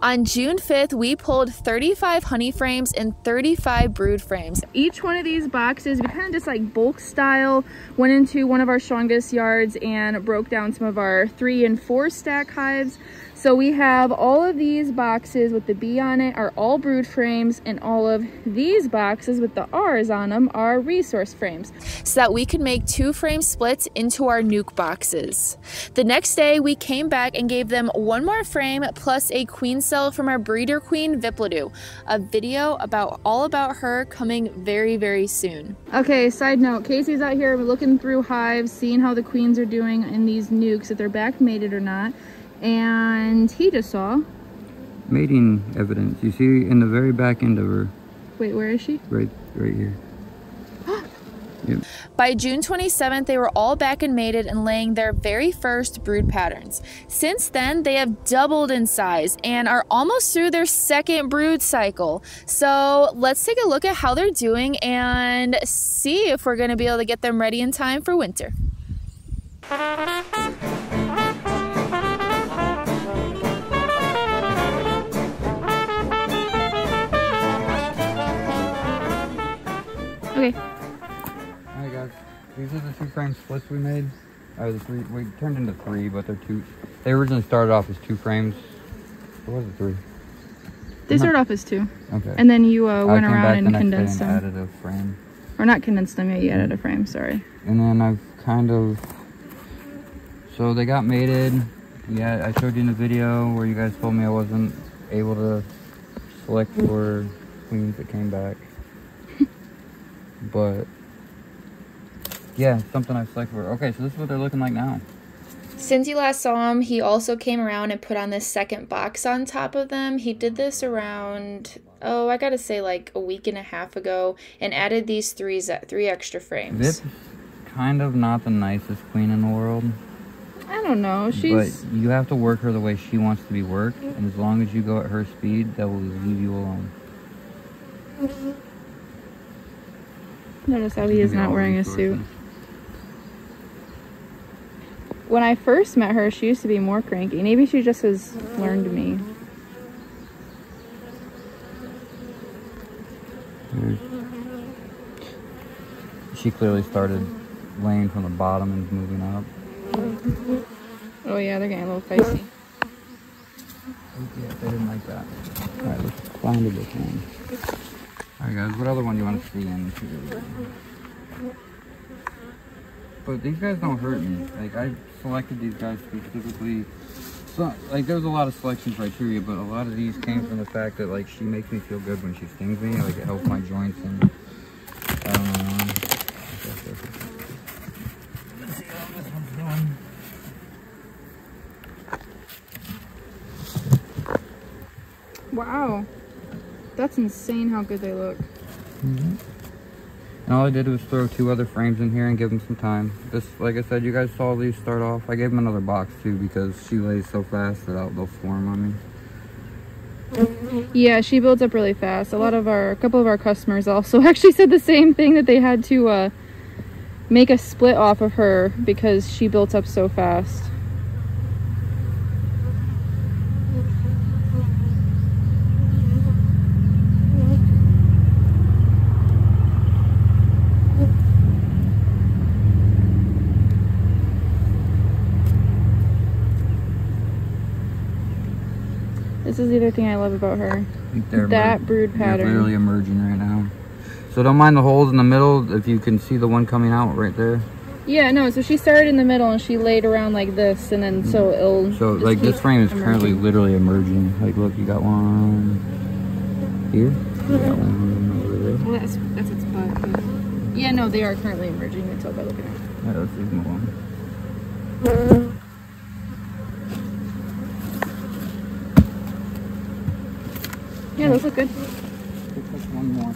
On June 5th, we pulled 35 honey frames and 35 brood frames. Each one of these boxes, we kind of just like bulk style, went into one of our strongest yards and broke down some of our 3 and 4 stack hives. So we have all of these boxes with the B on it are all brood frames, and all of these boxes with the R's on them are resource frames, so that we could make 2 frame splits into our nuke boxes. The next day we came back and gave them 1 more frame plus a queen cell from our breeder queen Viplidu. A video all about her coming very soon. Okay, side note, Casey's out here looking through hives, seeing how the queens are doing in these nukes, if they're back mated or not. And he just saw mating evidence. You see in the very back end of her. Wait, where is she? Right here. Yep. By June 27th, they were all back and mated and laying their very first brood patterns. Since then, they have doubled in size and are almost through their 2nd brood cycle. So let's take a look at how they're doing and see if we're going to be able to get them ready in time for winter. Okay. Alright guys, these are the 2 frame splits we made. The 3, we turned into 3, but they're 2. They originally started off as 2 frames. Or was it 3? They started off as 2. Okay. And then you went around and condensed them. Added a frame. Or not condensed them, yeah, you added a frame, sorry. And then I've kind of... So they got mated. Yeah, I showed you in the video where you guys told me I wasn't able to select for queens that came back. But yeah, something I've selected for. Okay, so this is what they're looking like now. Since you last saw him, he also came around and put on this 2nd box on top of them. He did this around, I gotta say like a week and a half ago, and added these 3 extra frames. Vip's kind of not the nicest queen in the world. I don't know, But you have to work her the way she wants to be worked, and as long as you go at her speed, that will leave you alone. Notice how he is not wearing a suit. When I first met her, she used to be more cranky. Maybe she just has learned me. She clearly started laying from the bottom and moving up. Oh yeah, they're getting a little feisty. Yeah, they didn't like that. Alright, let's find a different one. Alright guys, what other one do you want to see into? But these guys don't hurt me. Like, I selected these guys specifically. So, like, there's a lot of selection criteria, but a lot of these came from the fact that, like, she makes me feel good when she stings me. Like, it helps my joints and, let's see how this one's doing. Wow. That's insane how good they look. Mm-hmm. And all I did was throw 2 other frames in here and give them some time. This, like I said, you guys saw these start off. I gave them another box too because she lays so fast that they'll swarm on me. Yeah, she builds up really fast. A couple of our customers also actually said the same thing, that they had to make a split off of her because she built up so fast. This is the other thing I love about her. That brood pattern. They're literally emerging right now. So don't mind the holes in the middle if you can see the one coming out right there. Yeah, no, so she started in the middle and she laid around like this, and then so it'll... So like this frame is currently literally emerging. Like look, you got one here. You got one over there. Well, that's its butt. But... Yeah, no, they are currently emerging. You can tell by looking at it. Yeah, let's leave them alone. Yeah, those look good. Let's take one more.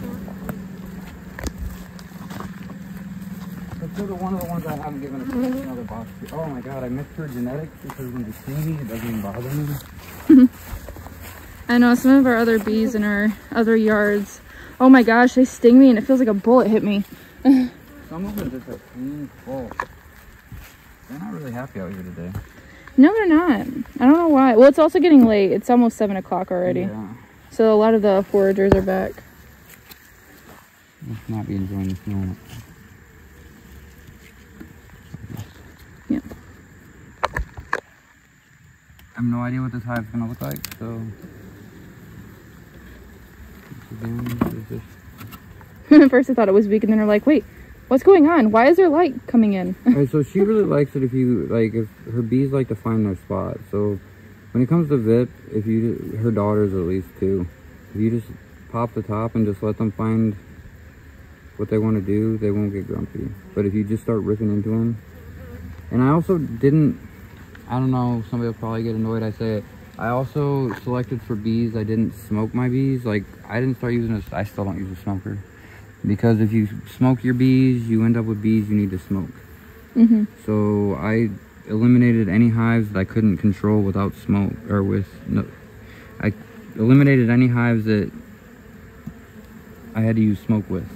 Let's go to one of the ones I haven't given another box to. Oh my god, I missed her genetics because when they sting me, it doesn't even bother me. I know some of our other bees in our other yards. Oh my gosh, they sting me and it feels like a bullet hit me. Some of them just have clean full. They're not really happy out here today. No, they're not. I don't know why. Well, it's also getting late. It's almost 7 o'clock already. Yeah. So a lot of the foragers are back. Must not be enjoying this moment. Yeah. I have no idea what this hive's gonna look like, so. At first I thought it was weak, and then they're like, wait, what's going on? Why is there light coming in? Alright, so she really likes it if you, like, if her bees like to find their spot. So when it comes to VIP, if you, her daughters at least too, if you just pop the top and just let them find what they want to do, they won't get grumpy. But if you just start ripping into them, and I also didn't, I don't know, somebody will probably get annoyed I say it, I also selected for bees, I didn't smoke my bees. Like, I didn't start using this, I still don't use a smoker. Because if you smoke your bees, you end up with bees you need to smoke. Mm-hmm. So I eliminated any hives that I couldn't control without smoke, or with, no, I eliminated any hives that I had to use smoke with.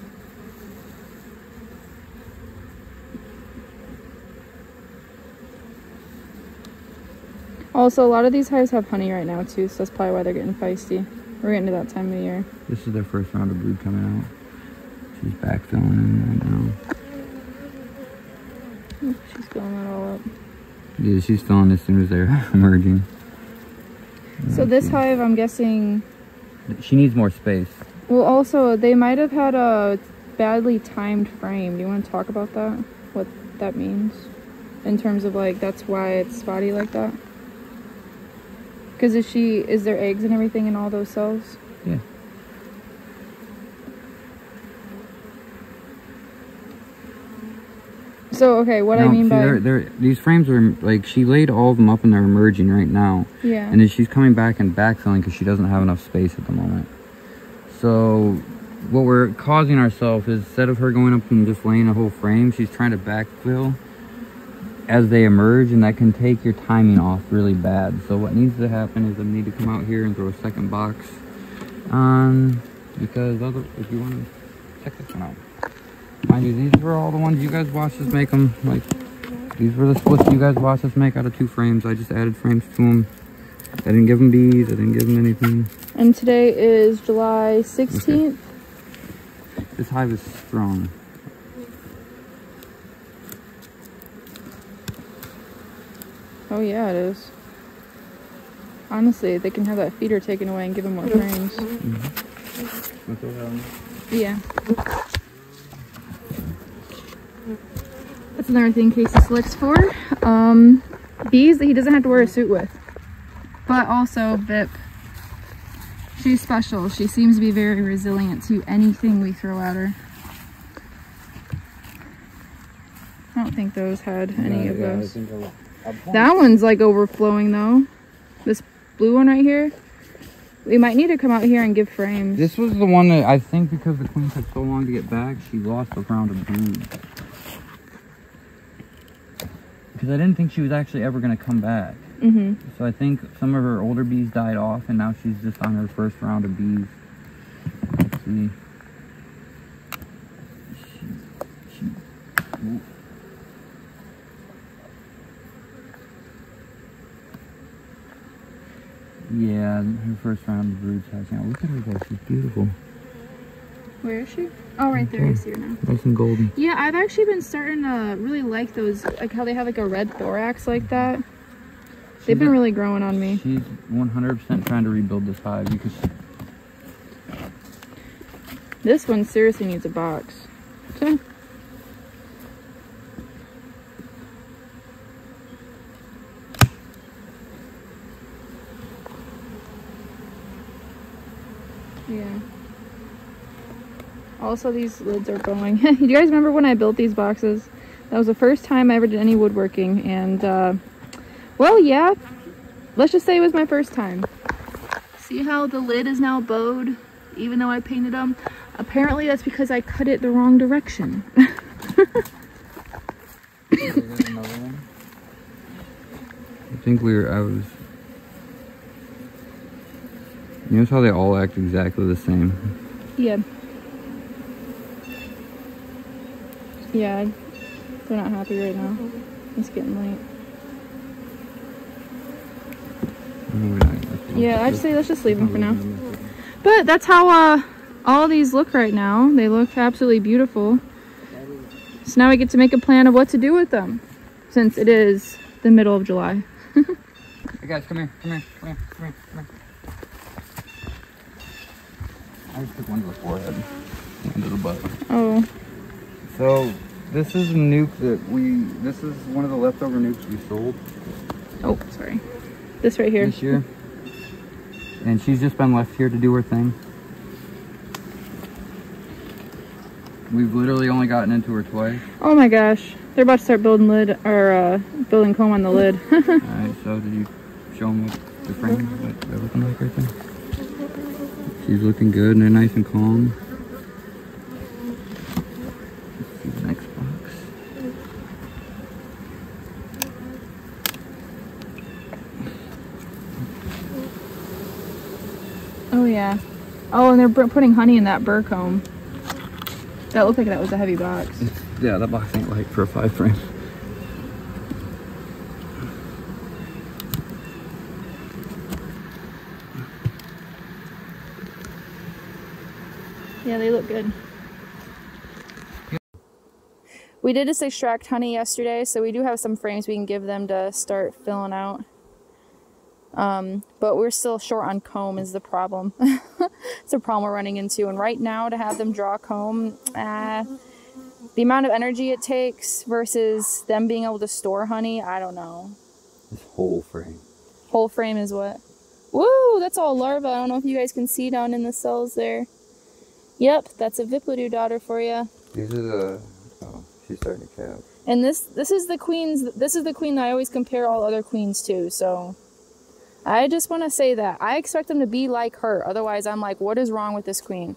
Also, a lot of these hives have honey right now too, so that's probably why they're getting feisty. We're getting to that time of year. This is their first round of brood coming out. She's backfilling in right now. She's filling that all up. Yeah, she's filling as soon as they're emerging. So this hive, I'm guessing... She needs more space. Well, also, they might have had a badly timed frame. Do you want to talk about that? What that means? In terms of, like, that's why it's spotty like that? Because is there eggs and everything in all those cells? Yeah. So, okay, what I mean by... these frames are, like, she laid all of them up and they're emerging right now. Yeah. And then she's coming back and backfilling because she doesn't have enough space at the moment. So, what we're causing ourselves is, instead of her going up and just laying a whole frame, she's trying to backfill as they emerge, and that can take your timing off really bad. So what needs to happen is I need to come out here and throw a second box on, because if you want to check this one out. Mind you, these were all the ones you guys watched us make them. Like, these were the splits you guys watched us make out of 2 frames. I just added frames to them. I didn't give them bees. I didn't give them anything. And today is July 16th. Okay. This hive is strong. Oh yeah, it is. Honestly, they can have that feeder taken away and give them more frames. Mm-hmm. Yeah. That's another thing Casey selects for. Bees that he doesn't have to wear a suit with. But also, VIP. She's special. She seems to be very resilient to anything we throw at her. I don't think those had any of those. That one's like overflowing though. This blue one right here. We might need to come out here and give frames. This was the one that I think, because the queen took so long to get back, she lost a round of brood. Because I didn't think she was actually ever going to come back. Mm-hmm. So I think some of her older bees died off, and now she's just on her first round of bees. Let's see. Ooh. Yeah, her first round of brood's hatching out. Look at her though, she's beautiful. Where is she? Oh, right there, I see her now. Nice and golden. Yeah, I've actually been starting to really like those, like how they have like a red thorax like that. They've been really growing on me. She's 100% trying to rebuild this hive because... This one seriously needs a box. Yeah. Also, these lids are going. Do you guys remember when I built these boxes? That was the first time I ever did any woodworking, and well, yeah, let's just say it was my first time. See how the lid is now bowed, even though I painted them? Apparently that's because I cut it the wrong direction. I think I was... You notice how they all act exactly the same? Yeah. Yeah, they're not happy right now. It's getting late. Yeah, I'd say let's just leave them for now. But that's how all these look right now. They look absolutely beautiful. So now we get to make a plan of what to do with them, since it is the middle of July. Hey guys, come here, come here, come here, come here, come here. I just took one to the forehead, one to the butt. Oh. So this is a nuke that this is one of the leftover nukes we sold. Oh, sorry. This right here. This year. And she's just been left here to do her thing. We've literally only gotten into her twice. Oh my gosh. They're about to start building lid, or building comb on the lid. Alright, so did you show them what the frame, what they're looking like right there? She's looking good and they're nice and calm. Let's see the next box. Oh yeah. Oh, and they're putting honey in that burr comb. That looked like that was a heavy box. Yeah, that box ain't light for a 5 frame. Yeah, they look good. We did just extract honey yesterday, so we do have some frames we can give them to start filling out. But we're still short on comb is the problem. It's a problem we're running into. And right now to have them draw comb, the amount of energy it takes versus them being able to store honey, I don't know. This whole frame. Whole frame is what? Woo, that's all larva. I don't know if you guys can see down in the cells there. Yep, that's a Viplodu daughter for you. These are the, oh, she's starting to calve. And this is the queens, this is the queen that I always compare all other queens to, so I just want to say that. I expect them to be like her, otherwise I'm like, what is wrong with this queen?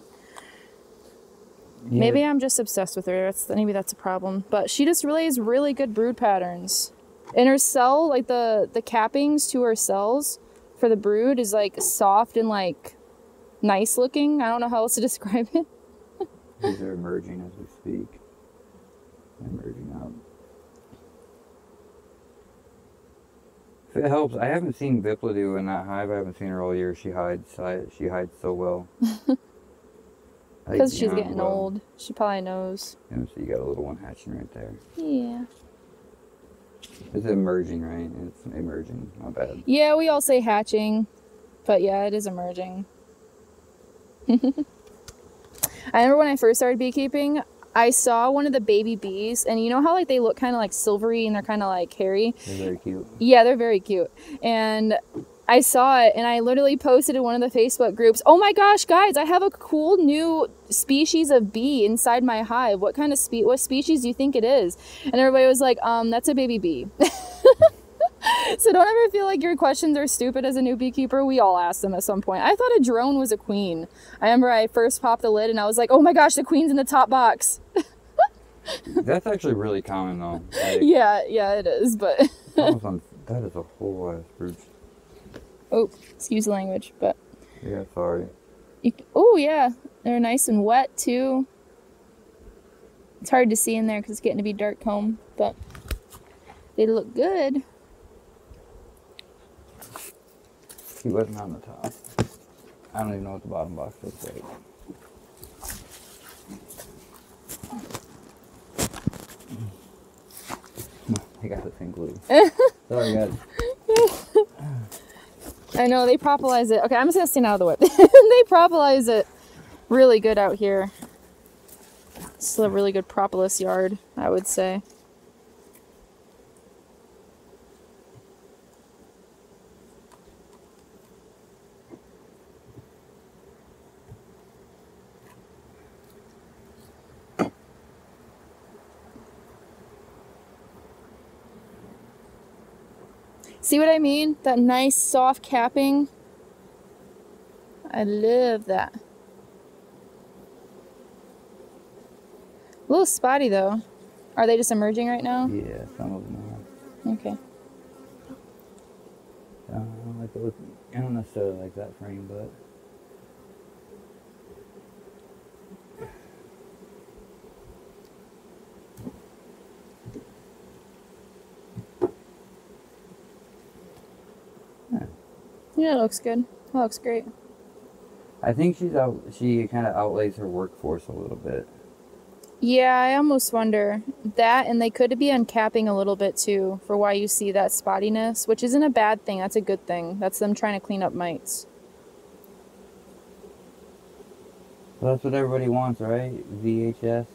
Yeah. Maybe I'm just obsessed with her, maybe that's a problem. But she just relays really good brood patterns. And her cell, like the cappings to her cells for the brood is like soft and like nice looking. I don't know how else to describe it. These are emerging as we speak. Emerging out. If it helps, I haven't seen Viplodu in that hive. I haven't seen her all year. She hides so well. Because she's getting old. She probably knows. Yeah, so you got a little one hatching right there. Yeah. It's emerging, right? It's emerging. Not bad. Yeah, we all say hatching. But yeah, it is emerging. I remember when I first started beekeeping, I saw one of the baby bees, and you know how like they look kind of like silvery and they're kind of like hairy? They're very cute. Yeah, they're very cute. And I saw it and I literally posted in one of the Facebook groups, oh my gosh, guys, I have a cool new species of bee inside my hive. What kind of what species do you think it is? And everybody was like, that's a baby bee. So don't ever feel like your questions are stupid as a new beekeeper. We all ask them at some point. I thought a drone was a queen. I remember I first popped the lid and I was like, oh my gosh, the queen's in the top box. That's actually really common though. Like, yeah, it is, but that is a whole ass brood. Oh, excuse the language, but yeah, sorry. Oh yeah, they're nice and wet too. It's hard to see in there because it's getting to be dark comb, but they look good. He wasn't on the top. I don't even know what the bottom box looks like. I got the thing glued. Sorry, guys. I know, they propolis it. Okay, I'm just going to stand out of the way. They propolis it really good out here. It's a really good propolis yard, I would say. See what I mean? That nice soft capping. I love that. A little spotty though. Are they just emerging right now? Yeah, some of them are. Okay. I don't necessarily like that frame, but Yeah, it looks good. That looks great. I think she kind of outlays her workforce a little bit. Yeah, I almost wonder that, and they could be uncapping a little bit too for why you see that spottiness, which isn't a bad thing. That's a good thing. That's them trying to clean up mites. Well, that's what everybody wants, right? VHS?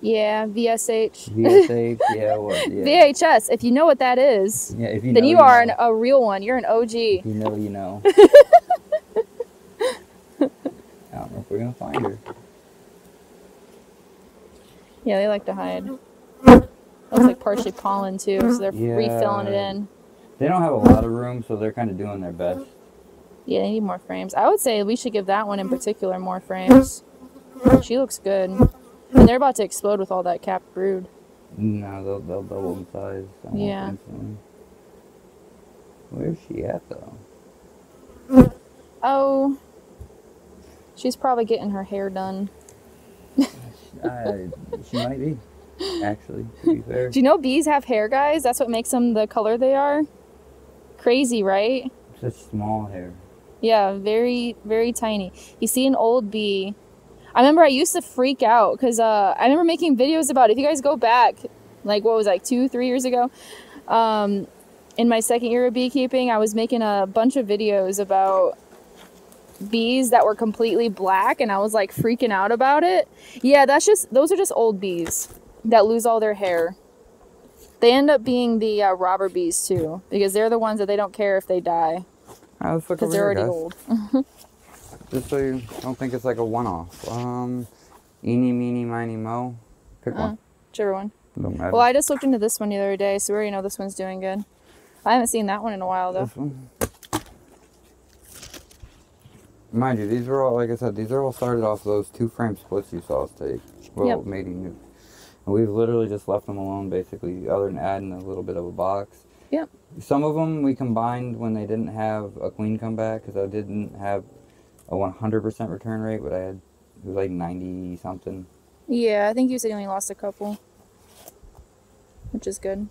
Yeah, VSH. VSH? Yeah, what? Yeah. VHS, if you know what that is, Yeah, if you then know, you are a real one. You're an OG. If you know, you know. I don't know if we're going to find her. Yeah, they like to hide. Looks like partially pollen too, so they're refilling it in. They don't have a lot of room, so they're kind of doing their best. Yeah, they need more frames. I would say we should give that one in particular more frames. She looks good. And they're about to explode with all that capped brood. No, they'll double in size. Yeah. Where's she at, though? Oh. She's probably getting her hair done. She might be, actually, to be fair. Do you know bees have hair, guys? That's what makes them the color they are. Crazy, right? Such small hair. Yeah, very, very tiny. You see an old bee. I remember I used to freak out because I remember making videos about it. If you guys go back, like what was it, like 2-3 years ago, in my second year of beekeeping, I was making a bunch of videos about bees that were completely black, and I was like freaking out about it. Yeah, those are just old bees that lose all their hair. They end up being the robber bees too, because they're the ones that they don't care if they die. Because they're already old. Just so you don't think it's like a one-off. Eeny, meeny, miny, mo. Pick one. Whichever one. Don't matter. Well, I just looked into this one the other day, so we already know this one's doing good. I haven't seen that one in a while, though. This one? Mind you, these are all, like I said, these are all started off those 2-frame splits you saw us take. Well, mating new. And we've literally just left them alone, basically, other than adding a little bit of a box. Yep. Some of them we combined when they didn't have a queen come back, because I didn't have a 100% return rate, but it was like 90-something. Yeah, I think you said you only lost a couple, which is good.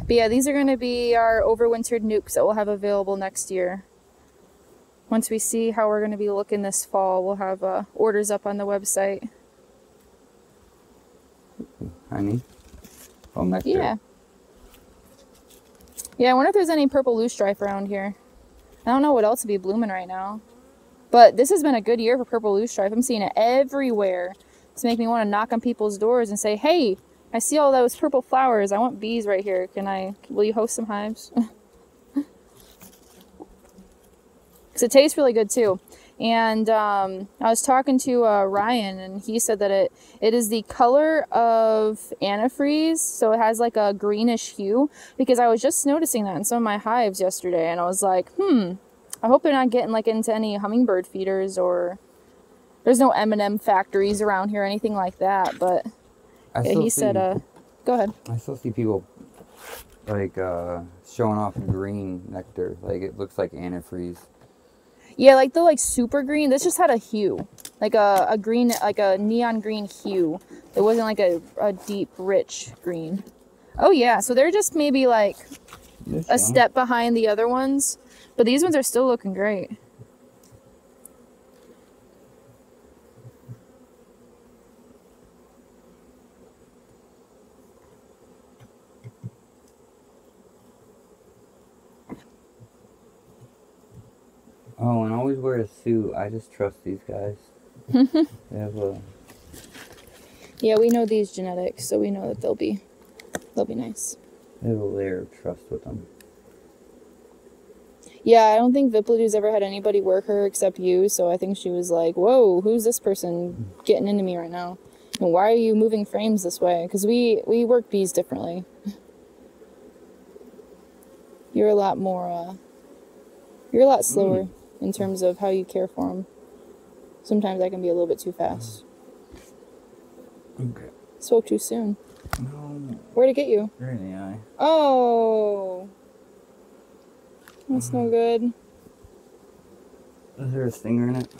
But yeah, these are going to be our overwintered nucs that we'll have available next year. Once we see how we're going to be looking this fall, we'll have orders up on the website. Honey. Oh, nectar. Yeah. Yeah, I wonder if there's any purple loosestrife around here. I don't know what else would be blooming right now. But this has been a good year for purple loosestrife. I'm seeing it everywhere. It's making me want to knock on people's doors and say, hey, I see all those purple flowers. I want bees right here. Will you host some hives? Because it tastes really good too. And I was talking to Ryan, and he said that it is the color of antifreeze, so it has like a greenish hue, because I was just noticing that in some of my hives yesterday, and I was like, I hope they're not getting like into any hummingbird feeders, or there's no M&M factories around here or anything like that. But yeah, he said, go ahead. I still see people like showing off green nectar, like it looks like antifreeze. Yeah, like the super green. This just had a hue, like a green, like a neon green hue. It wasn't like a deep, rich green. Oh yeah, so they're just maybe like a step behind the other ones, but these ones are still looking great. Oh, and always wear a suit. I just trust these guys. They have a... Yeah, we know these genetics, so we know that they'll be nice. They have a layer of trust with them. Yeah, I don't think Viplidu's ever had anybody work her except you, so I think she was like, whoa, who's this person getting into me right now? And why are you moving frames this way? Because we work bees differently. You're a lot more, you're a lot slower in terms of how you care for them. Sometimes I can be a little bit too fast. Okay. Spoke too soon. No. Where'd it get you? Right in the eye. Oh. That's no good. Is there a stinger in it?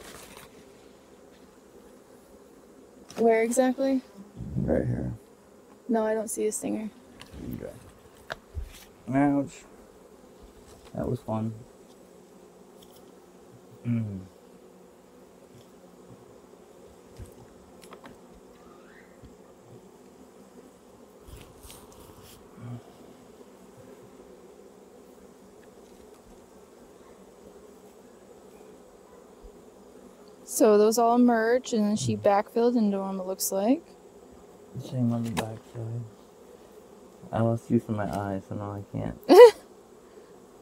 Where exactly? Right here. No, I don't see a stinger. Okay. Ouch. That was fun. So those all merged and then she backfilled into them, it looks like. Same on the back side. I lost use of my eyes, so now I can't.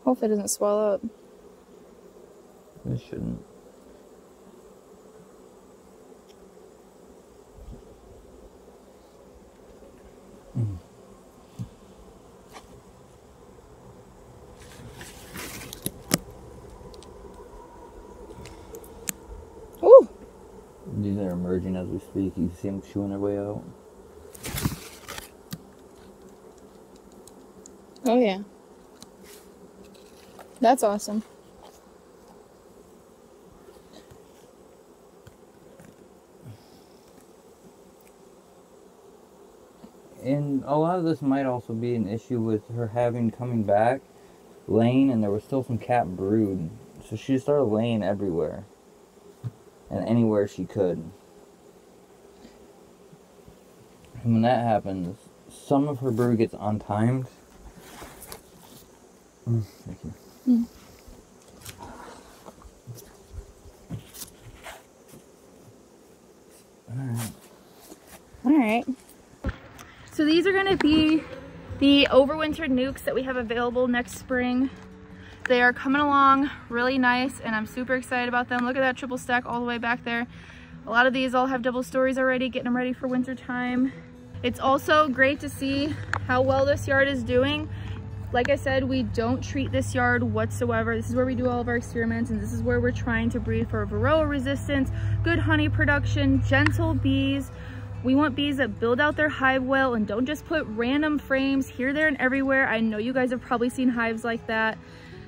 Hope it doesn't swell up. It shouldn't. Ooh. These are emerging as we speak. You can see them chewing their way out. Oh yeah. That's awesome. And a lot of this might also be an issue with her coming back, laying, and there was still some cat brood. So she started laying everywhere. And anywhere she could. And when that happens, some of her brood gets untimed. Thank you. Alright. So these are going to be the overwintered nucs that we have available next spring. They are coming along really nice and I'm super excited about them. Look at that triple stack all the way back there. A lot of these all have double stories already, getting them ready for winter time. It's also great to see how well this yard is doing. Like I said, we don't treat this yard whatsoever. This is where we do all of our experiments and this is where we're trying to breed for varroa resistance, good honey production, gentle bees. We want bees that build out their hive well and don't just put random frames here, there, and everywhere. I know you guys have probably seen hives like that.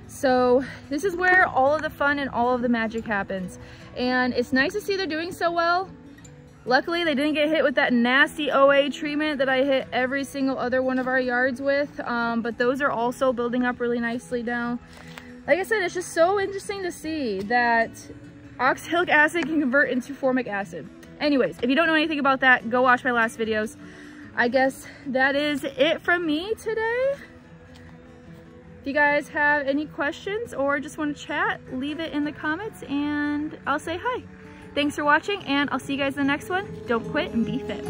So this is where all of the fun and all of the magic happens. And it's nice to see they're doing so well. Luckily, they didn't get hit with that nasty OA treatment that I hit every single other one of our yards with. But those are also building up really nicely now. Like I said, it's just so interesting to see that oxalic acid can convert into formic acid. Anyways, if you don't know anything about that, go watch my last videos. I guess that is it from me today. If you guys have any questions or just want to chat, leave it in the comments and I'll say hi. Thanks for watching and I'll see you guys in the next one. Don't quit and be fit.